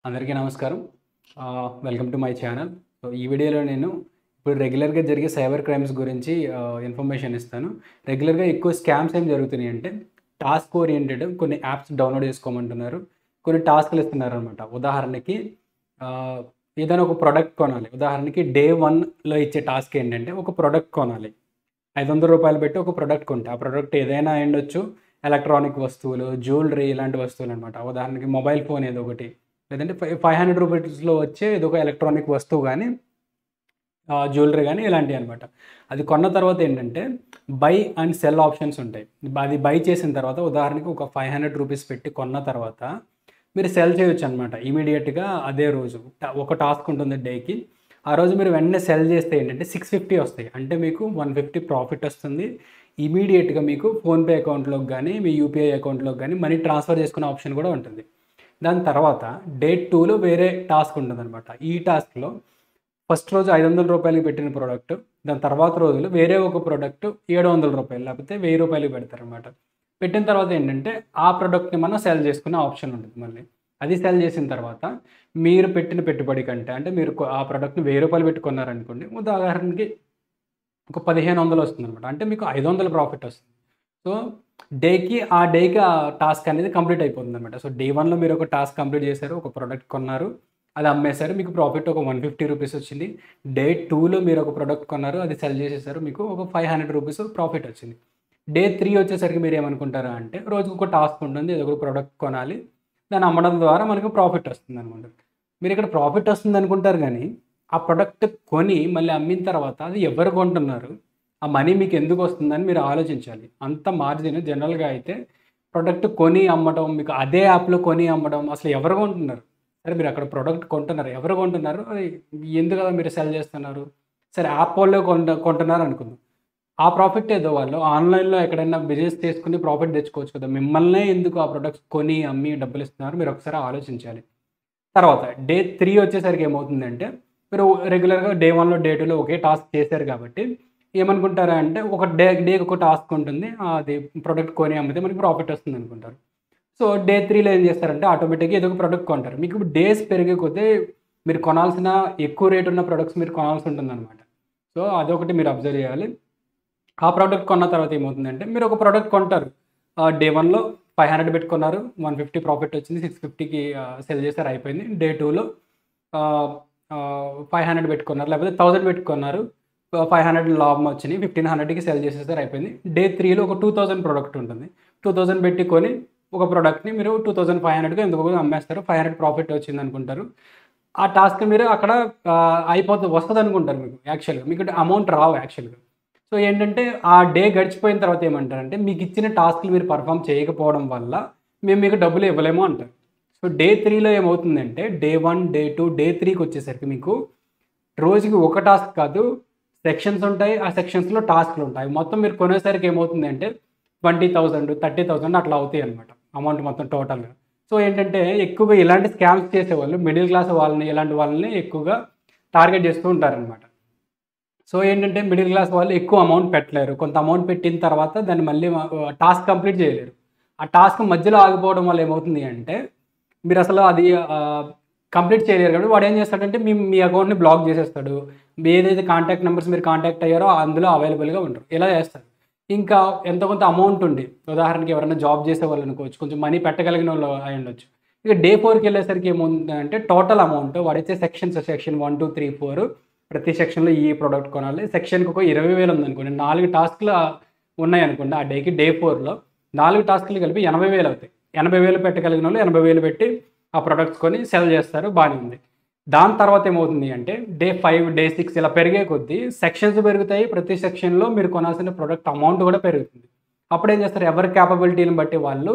అందరికీ నమస్కారం. Welcome to my channel. So, ఈ వీడియోలో నేను ఇప్పుడు రెగ్యులర్‌గా జరిగే సైబర్ క్రైమ్స్ గురించి ఇన్ఫర్మేషన్ ఇస్తాను. రెగ్యులర్‌గా ఎక్కువ స్కామ్స్ ఏం జరుగుతున్నాయంటే, టాస్క్ ఓరియెంటెడ్ కొన్ని యాప్స్ డౌన్‌లోడ్ చేసుకోమంటున్నారు. కొన్ని టాస్క్‌లు ఇస్తున్నారనమాట. ఉదాహరణకి ఆహ్, ఏదైనా ఒక ప్రొడక్ట్ కొనాలి. ఉదాహరణకి డే 1లో ఇచ్చే టాస్క్ ఏంటంటే, ఒక ప్రొడక్ట్ కొనాలి. రూ. 500 పెట్టి ఒక ప్రొడక్ట్ కొంటే, ఆ ప్రొడక్ట్ ఏదైనా అయ్యుండొచ్చు. ఎలక్ట్రానిక్ వస్తువులు, జ్యువెలరీ ఇలాంటి వస్తువులనమాట. ఉదాహరణకి మొబైల్ ఫోన్ ఏదో ఒకటి. లేదంటే రూ. 500లో వచ్చే ఏదో ఒక ఎలక్ట్రానిక్ వస్తువు గానీ, జ్యువెలరీ గానీ ఇలాంటియనమాట. అది కొన్న తర్వాత ఏంటంటే, బై అండ్ సెల్ ఆప్షన్స్ ఉంటాయి. అది బై చేసిన తర్వాత ఉదాహరణకి ఒక రూ. 500 పెట్టి కొన్న తర్వాత, మీరు సెల్ చేయొచ్చనమాట. ఇమ్మీడియేట్‌గా అదే రోజు. ఒక టాస్క్ ఉంటుంది డేకి. ఆ రోజు మీరు వెంటనే సెల్ చేస్తే ఏంటంటే 650 వస్తాయి. అంటే మీకు 150 ప్రాఫిట్ వస్తుంది. ఇమ్మీడియేట్‌గా మీకు ఫోన్‌పే అకౌంట్‌లోకి గానీ, మీ యూపీఐ అకౌంట్‌లోకి గానీ మనీ ట్రాన్స్‌ఫర్ చేసుకునే ఆప్షన్ కూడా ఉంటుంది. దాని తర్వాత డే 2లో వేరే టాస్క్ ఉంటుందనమాట. ఈ టాస్క్‌లో ఫస్ట్ రోజు రూ. 500 పెట్టిన ప్రొడక్ట్, దాని తర్వాత రోజులు వేరే ఒక ప్రొడక్ట్ రూ. 700 లేకపోతే రూ. 1000 పెడతారనమాట. పెట్టిన తర్వాత ఏంటంటే, ఆ ప్రొడక్ట్‌ని మనం సెల్ చేసుకునే ఆప్షన్ ఉంటుంది మళ్ళీ. అది సెల్ చేసిన తర్వాత మీరు పెట్టిన పెట్టుబడి కంటే అంటే మీరు ఆ ప్రొడక్ట్‌ని రూ. 1000 పెట్టి కొన్నారనుకోండి. ఉదాహరణకి ఒక 1500 వస్తుందనమాట. అంటే మీకు 500 ప్రాఫిట్ వస్తుంది. సో, ఆ డేకి ఆ టాస్క్ అనేది కంప్లీట్ అయిపోతుందనమాట. సో, డే 1లో మీరు ఒక టాస్క్ కంప్లీట్ చేశారు. ఒక ప్రొడక్ట్ కొన్నారు. అది అమ్మేశారు. మీకు ప్రాఫిట్ ఒక రూ. 150 వచ్చింది. డే 2లో మీరు ఒక ప్రొడక్ట్ కొన్నారు. అది సెల్ చేసేసారు. మీకు ఒక రూ. 500 ప్రాఫిట్ వచ్చింది. డే 3 వచ్చేసరికి మీరేమనుకుంటారా అంటే, రోజుకొక టాస్క్ ఉంటుంది. ఏదో ఒక ప్రొడక్ట్ కొనాలి. దాన్ని అమ్మడం ద్వారా మనకు ప్రాఫిట్ వస్తుందనమాట. మీరిక్కడ ప్రాఫిట్ వస్తుందనుకుంటారు గానీ, ఆ ప్రొడక్ట్ కొని మళ్ళీ అమ్మిన తర్వాత అది ఎవరు కొంటున్నారు? ఆ మనీ మీకెందుకొస్తుందని మీరు ఆలోచించాలి. అంత మార్జిన్ జనరల్‌గా అయితే ప్రొడక్ట్ కొని అమ్మటం, మీకు అదే యాప్‌లో కొని అమ్మడం అసలు ఎవరు కొంటున్నారు? సరే మీరక్కడ ప్రొడక్ట్ కొంటున్నారు. ఎవరు కొంటున్నారు? అది ఎందుకలా మీరు సెల్ చేస్తున్నారు? సరే యాప్ వోళ్ళే కొంటున్నారనుకుందాం. ఆ ప్రాఫిట్ ఏదో వాళ్ళు ఆన్‌లైన్‌లో ఎక్కడైనా బిజినెస్ చేసుకొని ప్రాఫిట్ తెచ్చుకోవచ్చు కదా! మిమ్మల్నే ఎందుకు ఆ ప్రొడక్ట్స్ కొని, అమ్మి డబ్బులిస్తున్నారు మీరొకసారి ఆలోచించాలి. తర్వాత డే 3 వచ్చేసరికి ఏమవుతుందంటే, మీరు రెగ్యులర్‌గా డే 1లో, డే 2లో ఒకే టాస్క్ చేశారు కాబట్టి, ఏమనుకుంటారా అంటే, ఒక డేకి ఒక టాస్క్ ఉంటుంది. అది ప్రొడక్ట్ కొని అమ్మితే మనకి ప్రాఫిట్ వస్తుందనుకుంటారు. సో, డే 3లో ఏం చేస్తారంటే, ఆటోమేటిక్‌గా ఏదో ఒక ప్రొడక్ట్ కొంటారు. మీకు ఇప్పుడు డేస్ పెరిగే కొద్దీ మీరు కొనాల్సిన ఎక్కువ రేట్ ఉన్న ప్రొడక్ట్స్ మీరు కొనాల్సి ఉంటుందనమాట. సో, అదొకటి మీరు అబ్జర్వ్ చేయాలి. ఆ ప్రొడక్ట్ కొన్న తర్వాత ఏమవుతుందంటే, మీరొక ప్రొడక్ట్ కొంటారు. డే 1లో 500 పెట్టి కొన్నారు. 150 ప్రాఫిట్ వచ్చింది. 650కి సెల్ చేసారు అయిపోయింది. డే 2లో ఆహ్, 500 పెట్టి కొన్నారు. లేకపోతే 1000 పెట్టి కొన్నారు. 500 లాభం వచ్చినియి. 1500కి సెల్ చేసేసారు అయిపోయింది. డే 3లో ఒక 2000 ప్రొడక్ట్ ఉంటుంది. 2000 పెట్టి కొని ఒక ప్రొడక్ట్‌ని మీరు 2500కో ఎంతకో అమ్మేస్తారు. 500 ప్రాఫిట్ వచ్చిందనుకుంటారు. ఆ టాస్క్ మీరు అక్కడ వస్తదనుకుంటారు మీకు యాక్చువల్‌గా. మీకు అమౌంట్ రావు యాక్చువల్‌గా. సో, ఏంటంటే ఆ డే గడిచిపోయిన తర్వాత ఏమంటారంటే, మీకిచ్చిన టాస్క్‌లు మీరు పెర్ఫార్మ్ చేయకపోవడం వల్ల మేము మీకు డబ్బులు ఇవ్వలేము అంటారు. సో, డే 3లో ఏమవుతుందంటే, డే 1, డే 2, డే 3కొచ్చేసరికి మీకు రోజుకి ఒక టాస్క్ కాదు, సెక్షన్స్ ఉంటాయి. ఆ సెక్షన్స్‌లో టాస్క్‌లుంటాయి. మొత్తం మీరు కొనేసరికి ఏమవుతుందంటే 20,000, 30,000 అట్లా అవుతాయన్నమాట. అమౌంట్ మొత్తం టోటల్‌గా. సో, ఏంటంటే ఎక్కువగా ఇలాంటి స్కామ్స్ చేసేవాళ్ళు మిడిల్ క్లాస్ వాళ్ళని, ఇలాంటి వాళ్ళని ఎక్కువగా టార్గెట్ చేస్తూ ఉంటారనమాట. సో, ఏంటంటే మిడిల్ క్లాస్ వాళ్ళు ఎక్కువ అమౌంట్ పెట్టలేరు. కొంత అమౌంట్ పెట్టిన తర్వాత దాన్ని మళ్ళీ టాస్క్ కంప్లీట్ చేయలేరు. ఆ టాస్క్ మధ్యలో ఆగిపోవడం వల్ల ఏమవుతుంది అంటే, మీరసలు అది కంప్లీట్ చేయలేరు కాబట్టి వాడేం చేస్తాడంటే మీ అకౌంట్‌ని బ్లాక్ చేసేస్తాడు. మీ ఏదైతే కాంటాక్ట్ నంబర్స్ మీరు కాంటాక్ట్ అయ్యారో అందులో అవైలబుల్‌గా ఉండరు. ఇలా చేస్తారు. ఇంకా ఎంతో కొంత అమౌంట్ ఉండి, ఉదాహరణకి ఎవరైనా జాబ్ చేసేవాళ్ళనుకోవచ్చు. కొంచెం మనీ పెట్టగలిగినోళ్ళు అయ్యుండొచ్చు. ఇక డే 4కెళ్ళేసరికి ఏమవుతుందంటే టోటల్ అమౌంట్ వాడిచ్చే సెక్షన్ 1, 2, 3, 4 ప్రతి సెక్షన్‌లో ఈ ప్రొడక్ట్ కొనాలి. సెక్షన్‌కి ఒక 20,000 ఉందనుకోండి. 4 టాస్క్‌లు ఉన్నాయనుకోండి. ఆ డేకి డే 4లో 4 టాస్క్‌లు కలిపి 80,000 అవుతాయి. 80,000 పెట్టగలిగినోళ్ళు 80,000 పెట్టి ఆ ప్రొడక్ట్స్ కొని సెల్ చేస్తారు. బానే ఉంది. దాని తర్వాత ఏమవుతుంది అంటే డే 5, డే 6 ఇలా పెరిగే కొద్దీ సెక్షన్స్ పెరుగుతాయి. ప్రతి సెక్షన్‌లో మీరు కొనాల్సిన ప్రొడక్ట్ అమౌంట్ కూడా పెరుగుతుంది. అప్పుడేం చేస్తారు ఎవరి కేపబిలిటీని బట్టి వాళ్ళు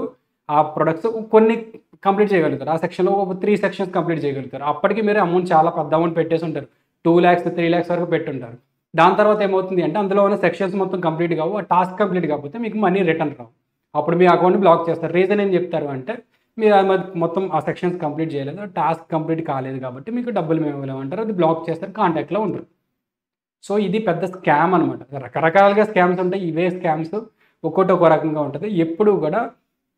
ఆ ప్రొడక్ట్స్ కొన్ని కంప్లీట్ చేయగలుగుతారు. ఆ సెక్షన్‌లో ఒక 3 సెక్షన్స్ కంప్లీట్ చేయగలుగుతారు. అప్పటికి మీరు అమౌంట్ చాలా పెద్ద అమౌంట్ పెట్టేసుంటారు. 2,00,000, 3,00,000 వరకు పెట్టుంటారు. దాని తర్వాత ఏమవుతుంది అంటే అందులో ఉన్న సెక్షన్స్ మొత్తం కంప్లీట్ కావు. ఆ టాస్క్ కంప్లీట్ కాకపోతే మీకు మనీ రిటర్న్ రావు. అప్పుడు మీ అకౌంట్‌ని బ్లాక్ చేస్తారు. రీజన్ ఏం చెప్తారు అంటే మీరు అది మొత్తం ఆ సెక్షన్స్ కంప్లీట్ చేయలేదు. టాస్క్ కంప్లీట్ కాలేదు కాబట్టి మీకు డబ్బులు మేము ఇవ్వలేమంటారు. అది బ్లాక్ చేస్తారు. కాంటాక్ట్‌లో ఉండరు. సో, ఇది పెద్ద స్కామ్ అనమాట. రకరకాలుగా స్కామ్స్ ఉంటాయి. ఇవే స్కామ్స్ ఒక్కోటి ఒక్కో రకంగా ఉంటది. ఎప్పుడు గూడా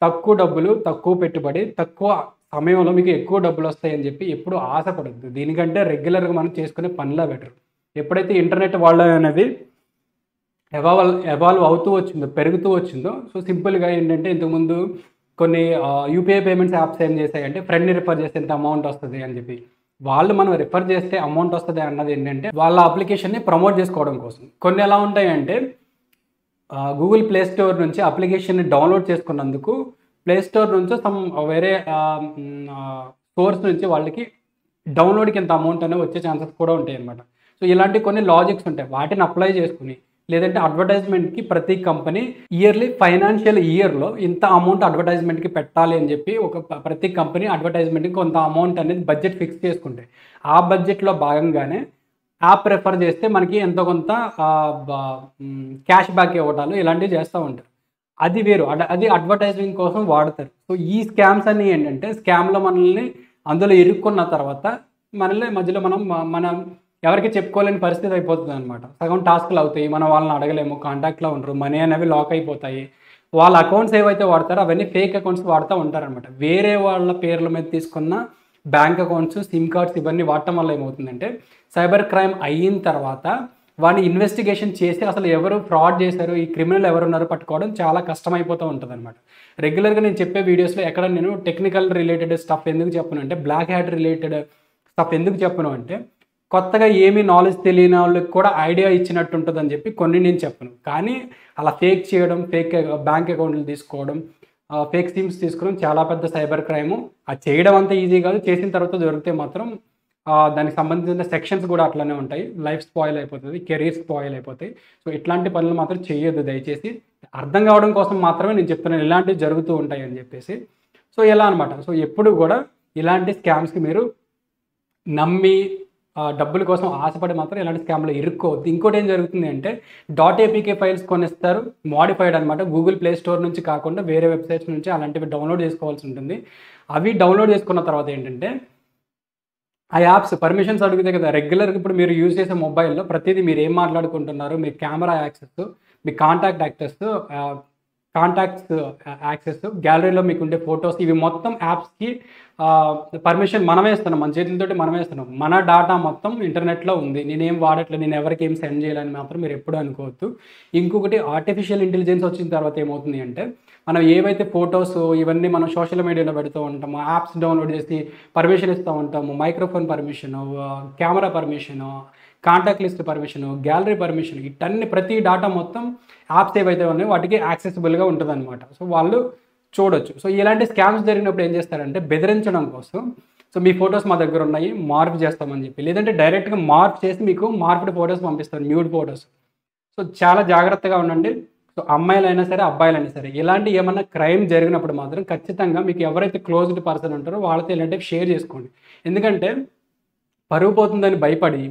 తక్కువ డబ్బులు, తక్కువ పెట్టుబడి, తక్కువ సమయంలో మీకు ఎక్కువ డబ్బులు వస్తాయని చెప్పి ఎప్పుడు ఆశపడద్దు. దీనికంటే రెగ్యులర్‌గా మనం చేసుకునే పనులే బెటర్. ఎప్పుడైతే ఇంటర్నెట్ వాడడం అనేది ఎవాల్వ్ అవుతూ వచ్చిందో, పెరుగుతూ వచ్చిందో, సో సింపుల్‌గా ఏంటంటే ఇంతకుముందు కొన్ని యూపీఐ పేమెంట్స్ యాప్స్ ఏం చేశాయంటే ఫ్రెండ్‌ని రిఫర్ చేస్తే ఇంత అమౌంట్ వస్తది అని చెప్పి. వాళ్ళు మనం రిఫర్ చేస్తే అమౌంట్ వస్తది అన్నది ఏంటంటే వాళ్ళ అప్లికేషన్‌ని ప్రమోట్ చేసుకోవడం కోసం. కొన్ని ఎలా ఉంటాయంటే గూగుల్ ప్లే స్టోర్ నుంచి అప్లికేషన్‌ని డౌన్‌లోడ్ చేసుకున్నందుకు ప్లే స్టోర్ నుంచో వేరే సోర్స్ నుంచి వాళ్ళకి డౌన్‌లోడ్‌కి ఇంత అమౌంట్ అనేది వచ్చే ఛాన్సెస్ కూడా ఉంటాయన్నమాట. సో ఇలాంటి కొన్ని లాజిక్స్ ఉంటాయి. వాటిని అప్లై చేసుకొని లేదంటే అడ్వర్టైజ్‌మెంట్‌కి ప్రతి కంపెనీ ఫైనాన్షియల్ ఇయర్‌లో ఇంత అమౌంట్ అడ్వర్టైజ్‌మెంట్‌కి పెట్టాలి అని చెప్పి ప్రతి కంపెనీ అడ్వర్టైజ్‌మెంట్‌కి కొంత అమౌంట్ అనేది బడ్జెట్ ఫిక్స్ చేసుకుంటాయి. ఆ బడ్జెట్‌లో భాగంగానే యాప్ రెఫర్ చేస్తే మనకి ఎంతో కొంత క్యాష్ బ్యాక్ ఇవ్వటాలు ఇలాంటివి చేస్తూ ఉంటారు. అది వేరు. అది అడ్వర్టైజింగ్ కోసం వాడతారు. సో ఈ స్కామ్స్ అన్నీ ఏంటంటే స్కామ్‌లో మనల్ని అందులో ఇరుక్కున్న తర్వాత మనల్ని మధ్యలో మనం ఎవరికీ చెప్పుకోలేని పరిస్థితి అయిపోతుందనమాట. సగం టాస్క్‌లు అవుతాయి. మనం వాళ్ళని అడగలేము. కాంటాక్ట్‌లో ఉండరు. మనీ అనేవి లాక్ అయిపోతాయి. వాళ్ళ అకౌంట్స్ ఏవైతే వాడతారో అవన్నీ ఫేక్ అకౌంట్స్ వాడుతూ ఉంటారనమాట. వేరే వాళ్ళ పేర్ల మీద తీసుకున్న బ్యాంక్ అకౌంట్స్, సిమ్ కార్డ్స్ ఇవన్నీ వాడటం వల్ల ఏమవుతుందంటే సైబర్ క్రైమ్ అయిన తర్వాత వాడిని ఇన్వెస్టిగేషన్ చేసి అసలు ఎవరు ఫ్రాడ్ చేశారు, ఈ క్రిమినల్ ఎవరున్నారో పట్టుకోవడం చాలా కష్టమైపోతూ ఉంటదనమాట. రెగ్యులర్‌గా నేను చెప్పే వీడియోస్‌లో ఎక్కడ నేను టెక్నికల్ రిలేటెడ్ స్టఫ్ ఎందుకు చెప్పను అంటే, బ్లాక్ హ్యాట్ రిలేటెడ్ స్టఫ్ ఎందుకు చెప్పను అంటే, కొత్తగా ఏమీ నాలెడ్జ్ తెలియని వాళ్ళకి కూడా ఐడియా ఇచ్చినట్టు ఉంటదని చెప్పి కొన్ని నేను చెప్పను. కానీ అలా ఫేక్ చేయడం, ఫేక్ బ్యాంక్ అకౌంట్‌లు తీసుకోవడం, ఫేక్ సిమ్స్ తీసుకోవడం చాలా పెద్ద సైబర్ క్రైము. అది చేయడం అంత ఈజీ కాదు. చేసిన తర్వాత దొరికితే మాత్రం దానికి సంబంధించిన సెక్షన్స్ కూడా అట్లనే ఉంటాయి. లైఫ్ స్పాయిల్ అయిపోతది. కెరీర్ స్పాయిల్ అయిపోతాయి. సో ఇట్లాంటి పనులు మాత్రం చేయొద్దు దయచేసి. అర్థం కావడం కోసం మాత్రమే నేను చెప్తున్నాను. ఇలాంటివి జరుగుతూ ఉంటాయి అని చెప్పేసి. సో ఎలా అనమాట. సో ఎప్పుడు కూడా ఇలాంటి స్కామ్స్‌కి మీరు నమ్మి డబ్బుల కోసం ఆశపడి మాత్రం ఇలాంటి స్కామ్‌లో ఇరుక్కోవద్దు. ఇంకోటి ఏం జరుగుతుంది అంటే ఏపీకే ఫైల్స్ కొనిస్తారు. మోడిఫైడ్ అనమాట. గూగుల్ ప్లే స్టోర్ నుంచి కాకుండా వేరే వెబ్‌సైట్స్ నుంచి అలాంటివి డౌన్‌లోడ్ చేసుకోవాల్సి ఉంటుంది. అవి డౌన్‌లోడ్ చేసుకున్న తర్వాత ఏంటంటే ఆ యాప్స్ పర్మిషన్స్ అడుగుతాయి కదా! రెగ్యులర్‌గా ఇప్పుడు మీరు యూజ్ చేసే మొబైల్‌లో ప్రతీదీ మీరు ఏం మాట్లాడుకుంటున్నారు, మీ కెమెరా యాక్సెస్, మీ కాంటాక్ట్స్ యాక్సెస్, గ్యాలరీలో మీకుండే ఫోటోస్ ఇవి మొత్తం యాప్స్‌కి పర్మిషన్ మనమే ఇస్తున్నాం. మన చేతులతోటి మనమే ఇస్తున్నాం. మన డాటా మొత్తం ఇంటర్నెట్‌లో ఉంది. నేనేం వాడట్లేదు. నేను ఎవరికీ ఏం సెండ్ చేయాలని మాత్రం మీరు ఎప్పుడూ అనుకోవద్దు. ఇంకొకటి ఆర్టిఫిషియల్ ఇంటెలిజెన్స్ వచ్చిన తర్వాత ఏమవుతుంది అంటే, మనం ఏవైతే ఫోటోస్ ఇవన్నీ మనం సోషల్ మీడియాలో పెడుతూ ఉంటామో, యాప్స్ డౌన్‌లోడ్ చేసి పర్మిషన్ ఇస్తూ ఉంటాము. Microphone permission, camera permission, contact list permission, gallery permission ఇటన్ని ప్రతి డాటా మొత్తం యాప్స్ ఏవైతే ఉన్నాయో వాటికి యాక్సెసిబుల్‌గా ఉంటదనమాట. సో వాళ్ళు చూడొచ్చు. సో ఇలాంటి స్కామ్స్ జరిగినప్పుడు ఏం చేస్తారంటే బెదిరించడం కోసం సో మీ ఫోటోస్ మా దగ్గర ఉన్నాయి. మార్ఫ్ చేస్తామని చెప్పి. లేదంటే డైరెక్ట్‌గా మార్ఫ్ చేసి మీకు మార్ఫ్డ్ ఫోటోస్ పంపిస్తారు. Nude photos. సో చాలా జాగ్రత్తగా ఉండండి. సో అమ్మాయిలైనా సరే, అబ్బాయిలైనా సరే ఇలాంటి ఏమన్నా క్రైమ్ జరిగినప్పుడు మాత్రం ఖచ్చితంగా మీకు ఎవరైతే క్లోజ్డ్ పర్సన్ ఉంటారో వాళ్ళతో ఇలాంటివి షేర్ చేసుకోండి. ఎందుకంటే పరువు పోతుందని భయపడి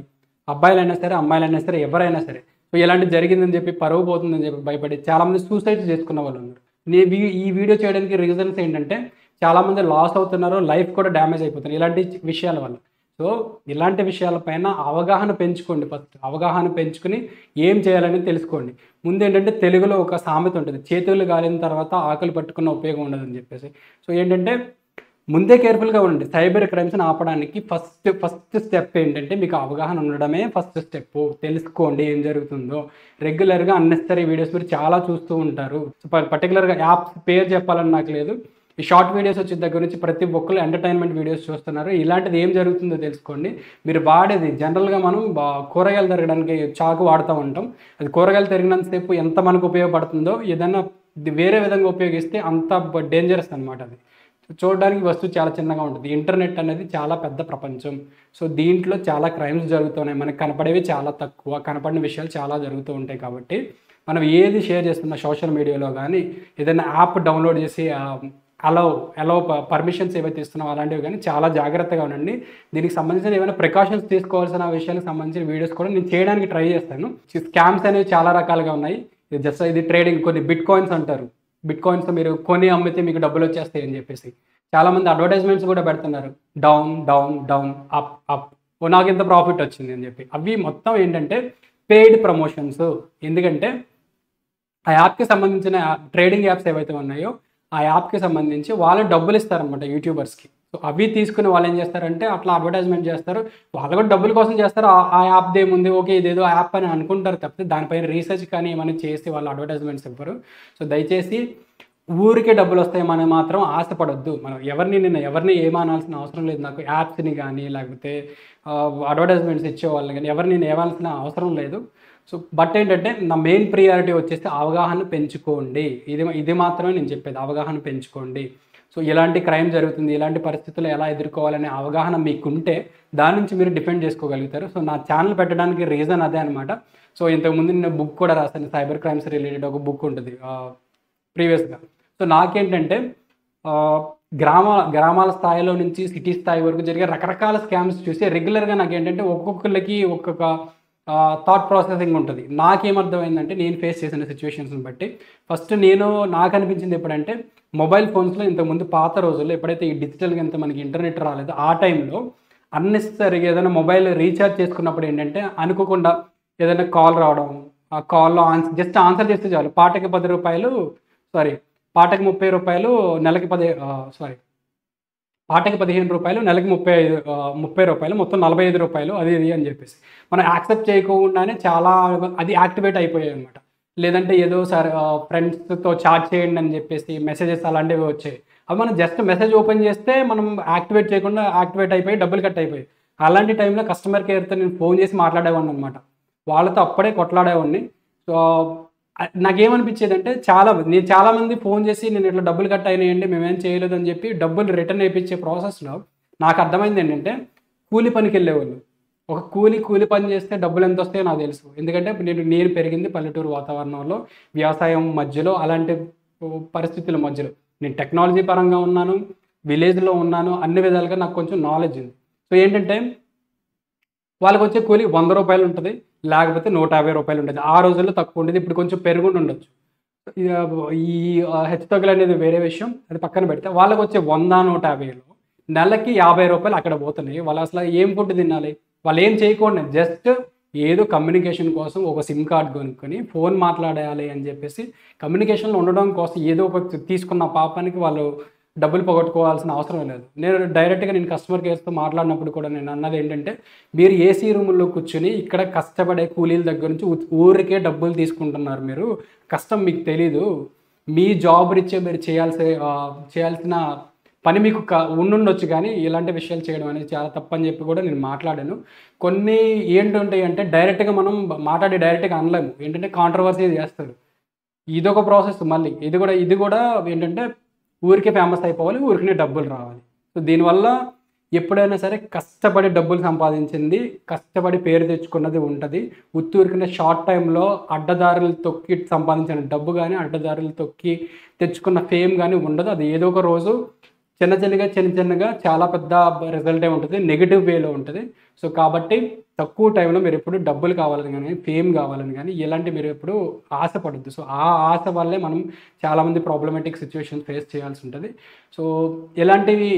అబ్బాయిలైనా సరే, అమ్మాయిలైనా సరే, ఎవరైనా సరే సో ఇలాంటిది జరిగిందని చెప్పి పరువు పోతుందని చెప్పి భయపడి చాలామంది సూసైడ్స్ చేసుకున్న వాళ్ళు ఉన్నారు. ఈ వీడియో చేయడానికి రీజన్స్ ఏంటంటే చాలామంది లాస్ అవుతున్నారు. లైఫ్ కూడా డ్యామేజ్ అయిపోతున్నారు ఇలాంటి విషయాల వల్ల. సో ఇలాంటి విషయాలపైన అవగాహన పెంచుకోండి ఫస్ట్. అవగాహన పెంచుకొని ఏం చేయాలని తెలుసుకోండి. ముందేంటంటే తెలుగులో ఒక సామెత ఉంటుంది. చేతులు గాలిన తర్వాత ఆకులు పట్టుకున్న ఉపయోగం ఉండదని చెప్పేసి. సో ఏంటంటే ముందే కేర్‌ఫుల్‌గా ఉండండి. సైబర్ క్రైమ్స్‌ని ఆపడానికి ఫస్ట్ స్టెప్ ఏంటంటే మీకు అవగాహన ఉండడమే ఫస్ట్ స్టెప్పు. తెలుసుకోండి ఏం జరుగుతుందో. రెగ్యులర్‌గా అన్నెసెసరీ వీడియోస్ మీరు చాలా చూస్తూ ఉంటారు. పర్టిక్యులర్‌గా యాప్స్ పేరు చెప్పాలని నాకు లేదు. ఈ షార్ట్ వీడియోస్ వచ్చిన దగ్గర నుంచి ప్రతి ఒక్కళ్ళు ఎంటర్‌టైన్‌మెంట్ వీడియోస్ చూస్తున్నారు. ఇలాంటిది ఏం జరుగుతుందో తెలుసుకోండి. మీరు వాడేది జనరల్‌గా మనం కూరగాయలు తరగడానికి చాకు వాడుతూ ఉంటాం. అది కూరగాయలు తరిగినంత సేపు ఎంత మనకు ఉపయోగపడుతుందో ఏదన్నా వేరే విధంగా ఉపయోగిస్తే అంత డేంజరస్ అనమాట అది. చూడడానికి వస్తువు చాలా చిన్నగా ఉంటుంది. ఇంటర్నెట్ అనేది చాలా పెద్ద ప్రపంచం. సో దీంట్లో చాలా క్రైమ్స్ జరుగుతున్నాయి. మనకు కనపడేవి చాలా తక్కువ. కనపడిన విషయాలు చాలా జరుగుతూ ఉంటాయి కాబట్టి మనం ఏది షేర్ చేస్తున్నా సోషల్ మీడియాలో కానీ ఏదైనా యాప్ డౌన్లోడ్ చేసి అలౌ పర్మిషన్స్ ఏవైతే ఇస్తున్నామో అలాంటివి కానీ చాలా జాగ్రత్తగా ఉండండి. దీనికి సంబంధించిన ఏమైనా ప్రికాషన్స్ తీసుకోవాల్సిన విషయాలకు సంబంధించిన వీడియోస్ కూడా నేను చేయడానికి ట్రై చేస్తాను. స్కామ్స్ అనేవి చాలా రకాలుగా ఉన్నాయి. ఇది ట్రేడింగ్ కొన్ని బిట్ కాయిన్స్ అంటారు. బిట్ కాయిన్స్ మీరు కొని అమ్మితే మీకు డబ్బులు వచ్చేస్తాయి అని చెప్పేసి చాలామంది అడ్వర్టైజ్మెంట్స్ కూడా పెడుతున్నారు. Down down down up up నాకు ఇంత ప్రాఫిట్ వచ్చింది అని చెప్పి. అవి మొత్తం ఏంటంటే పెయిడ్ ప్రమోషన్స్. ఎందుకంటే ఆ యాప్కి సంబంధించిన ట్రేడింగ్ యాప్స్ ఏవైతే ఉన్నాయో ఆ యాప్కి సంబంధించి వాళ్ళు డబ్బులు ఇస్తారనమాట యూట్యూబర్స్కి. సో సో అవి తీసుకుని వాళ్ళు ఏం చేస్తారంటే అట్లా అడ్వర్టైజ్మెంట్ చేస్తారు. వాళ్ళు కూడా డబ్బుల కోసం చేస్తారు. ఆ యాప్‌దేముంది, ఓకే ఇదేదో యాప్ అని అనుకుంటారు తప్పితే దానిపైన రీసెర్చ్ కానీ ఏమైనా చేసి వాళ్ళు అడ్వర్టైజ్మెంట్స్ ఇవ్వరు. సో దయచేసి ఊరికే డబ్బులొస్తాయేమని మాత్రం ఆశపడొద్దు. మనం ఎవరిని ఏమనాల్సిన అవసరం లేదు. నాకు యాప్స్‌ని గానీ, లేకపోతే అడ్వర్టైజ్మెంట్స్ ఇచ్చేవాళ్ళని గానీ, ఎవరిని నేను ఏమాల్సిన అవసరం లేదు. సో బట్ ఏంటంటే, నా మెయిన్ ప్రియారిటీ వచ్చేసి అవగాహన పెంచుకోండి. ఇది మాత్రమే నేను చెప్పేది. అవగాహన పెంచుకోండి. సో ఎలాంటి క్రైమ్ జరుగుతుంది, ఎలాంటి పరిస్థితుల్లో ఎలా ఎదుర్కోవాలనే అవగాహన మీకుంటే, దాని నుంచి మీరు డిఫెండ్ చేసుకోగలుగుతారు. సో నా ఛానల్ పెట్టడానికి రీజన్ అదే అనమాట. సో ఇంతకుముందు నేను బుక్ కూడా రాసాను. సైబర్ క్రైమ్స్ రిలేటెడ్ ఒక బుక్ ఉంటది ప్రీవియస్‌గా. సో నాకేంటంటే గ్రామాల స్థాయిలో నుంచి సిటీ స్థాయి వరకు జరిగే రకరకాల స్కామ్స్ చూసి రెగ్యులర్‌గా నాకేంటంటే ఒక్కొక్కళ్ళకి ఒక్కొక్క థాట్ ప్రాసెసింగ్ ఉంటది. నాకేమర్థమైందంటే నేను ఫేస్ చేసిన సిట్యుయేషన్స్‌ని బట్టి ఫస్ట్ నాకనిపించింది ఎప్పుడంటే మొబైల్ ఫోన్స్‌లో ఇంతకుముందు పాత రోజుల్లో ఎప్పుడైతే ఈ డిజిటల్‌గా ఇంత మనకి ఇంటర్నెట్ రాలేదో ఆ టైంలో అన్నెసెసరీగా ఏదైనా మొబైల్ రీచార్జ్ చేసుకున్నప్పుడు ఏంటంటే అనుకోకుండా ఏదైనా కాల్ రావడం, ఆ కాల్‌లో జస్ట్ ఆన్సర్ చేస్తే చాలు. పాటకి రూ. 10 పాటకి రూ. 30 నెలకి పాటకి రూ. 15 నెలకి 30 మొత్తం రూ. 45 అది ఇది అని చెప్పేసి. మనం యాక్సెప్ట్ చేయకుండానే చాలా అది యాక్టివేట్ అయిపోయాయన్నమాట. లేదంటే ఏదో ఫ్రెండ్స్‌తో చాట్ చేయండి అని చెప్పేసి మెసేజెస్ అలాంటివి వచ్చాయి. అవి మనం జస్ట్ మెసేజ్ ఓపెన్ చేస్తే మనం యాక్టివేట్ చేయకుండా యాక్టివేట్ అయిపోయి డబ్బులు కట్ అయిపోయాయి. అలాంటి టైంలో కస్టమర్ కేర్‌తో నేను ఫోన్ చేసి మాట్లాడేవాడినన్నమాట. వాళ్ళతో అప్పుడే కొట్లాడేవాడిని. సో నాకేమనిపించేదంటే నేను చాలామంది ఫోన్ చేసి నేను ఇట్లా డబ్బులు కట్ అయినాయండి మేమేం చేయలేదని చెప్పి డబ్బులు రిటర్న్ ఏపిచ్చే ప్రాసెస్‌లో నాకు అర్థమైందేంటంటే కూలి పనికెళ్ళేవాళ్ళు. ఒక కూలి పని చేస్తే డబ్బులెంతొస్తాయో నాకు తెలుసు. ఎందుకంటే నేను పెరిగింది పల్లెటూరు వాతావరణంలో, వ్యవసాయం మధ్యలో అలాంటి పరిస్థితుల మధ్యలో. నేను టెక్నాలజీ పరంగా ఉన్నాను, విలేజ్‌లో ఉన్నాను. అన్ని విధాలుగా నాకు కొంచెం నాలెడ్జ్ ఉంది. సో ఏంటంటే వాళ్ళకొచ్చే కూలి రూ. 100 ఉంటది. లేకపోతే రూ. 150 ఉండేది. ఆ రోజుల్లో తక్కువ ఉండేది. ఇప్పుడు కొంచెం పెరుగుండి ఉండొచ్చు. ఈ హెచ్చుతగ్గులనేది వేరే విషయం. అది పక్కన పెడితే వాళ్ళకొచ్చే 100, 150లో నెలకి రూ. 50 అక్కడ పోతున్నాయి. వాళ్ళసల ఏం ఫుడ్ తినాలి? వాళ్ళేం చేయకుండా జస్ట్ ఏదో కమ్యూనికేషన్ కోసం ఒక సిమ్ కార్డ్ కొనుక్కొని ఫోన్ మాట్లాడాలి అని చెప్పేసి కమ్యూనికేషన్‌లో ఉండడం కోసం ఏదో ఒకటి తీసుకున్న పాపానికి వాళ్ళు డబ్బులు పోగొట్టుకోవాల్సిన అవసరం లేదు. నేను కస్టమర్ కేర్స్‌తో మాట్లాడినప్పుడు కూడా నేను అన్నదేంటంటే, మీరు ఏసీ రూముల్లో కూర్చొని ఇక్కడ కష్టపడే కూలీల దగ్గర నుంచి ఊరికే డబ్బులు తీసుకుంటున్నారు మీరు. కష్టం మీకు తెలీదు. మీ జాబ్ రీత్యా మీరు చేయాల్సిన పని మీకు ఉండుండొచ్చు గానీ, ఇలాంటి విషయాలు చేయడం అనేది చాలా తప్పని చెప్పి కూడా నేను మాట్లాడాను. కొన్ని ఏంటుంటాయంటే డైరెక్ట్‌గా మనం మాట్లాడి డైరెక్ట్‌గా అనలేము. ఏంటంటే కాంట్రోవర్సీ చేస్తారు. ఇదొక ప్రాసెస్ మళ్ళీ. ఇది కూడా ఏంటంటే ఊరికే ఫేమస్ అయిపోవాలి. ఊరికనే డబ్బులు రావాలి. సో దీనివల్ల ఎప్పుడైనా సరే కష్టపడి డబ్బులు సంపాదించింది, కష్టపడి పేరు తెచ్చుకున్నది ఉంటది. ఉత్తూరికనే షార్ట్ టైమ్‌లో అడ్డదారులు తొక్కి సంపాదించిన డబ్బు గాని, అడ్డదారులు తొక్కి తెచ్చుకున్న ఫేమ్ గాని ఉండదు. అది ఏదో ఒక రోజు చిన్నగా చాలా పెద్ద రిజల్టే ఉంటది. నెగెటివ్ వేలో ఉంటది. సో కాబట్టి తక్కువ టైంలో మీరెప్పుడు డబ్బులు కావాలని గాని, ఫేమ్ కావాలని గాని ఇలాంటి మీరెప్పుడు ఆశపడొద్దు. సో ఆ ఆశ వల్లే మనం చాలామంది ప్రాబ్లమాటిక్ సిట్యుయేషన్స్ ఫేస్ చేయాల్సి ఉంటది. సో ఇలాంటివి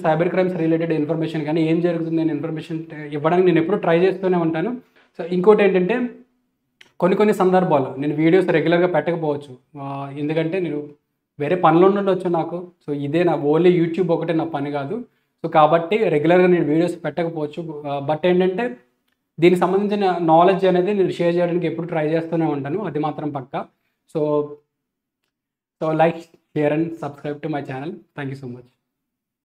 సైబర్ క్రైమ్స్ రిలేటెడ్ ఇన్ఫర్మేషన్ గాని, ఏం జరుగుతుందని ఇన్ఫర్మేషన్ ఇవ్వడానికి నేనెప్పుడూ ట్రై చేస్తూనే ఉంటాను. సో ఇంకోటేంటంటే కొన్ని సందర్భాల్లో నేను వీడియోస్ రెగ్యులర్‌గా పెట్టకపోవచ్చు. ఎందుకంటే నేను వేరే పనులుండొచ్చు నాకు. సో ఇదే ఓన్లీ యూట్యూబ్ ఒకటే నా పని గాదు. సో కాబట్టి రెగ్యులర్‌గా నేను వీడియోస్ పెట్టకపోవచ్చు. బట్ ఏంటంటే దీనికి సంబంధించిన నాలెడ్జ్ అనేది నేను షేర్ చేయడానికి ఎప్పుడు ట్రై చేస్తూనే ఉంటాను. అది మాత్రం పక్కా. So like, share and subscribe to my channel. Thank you so much.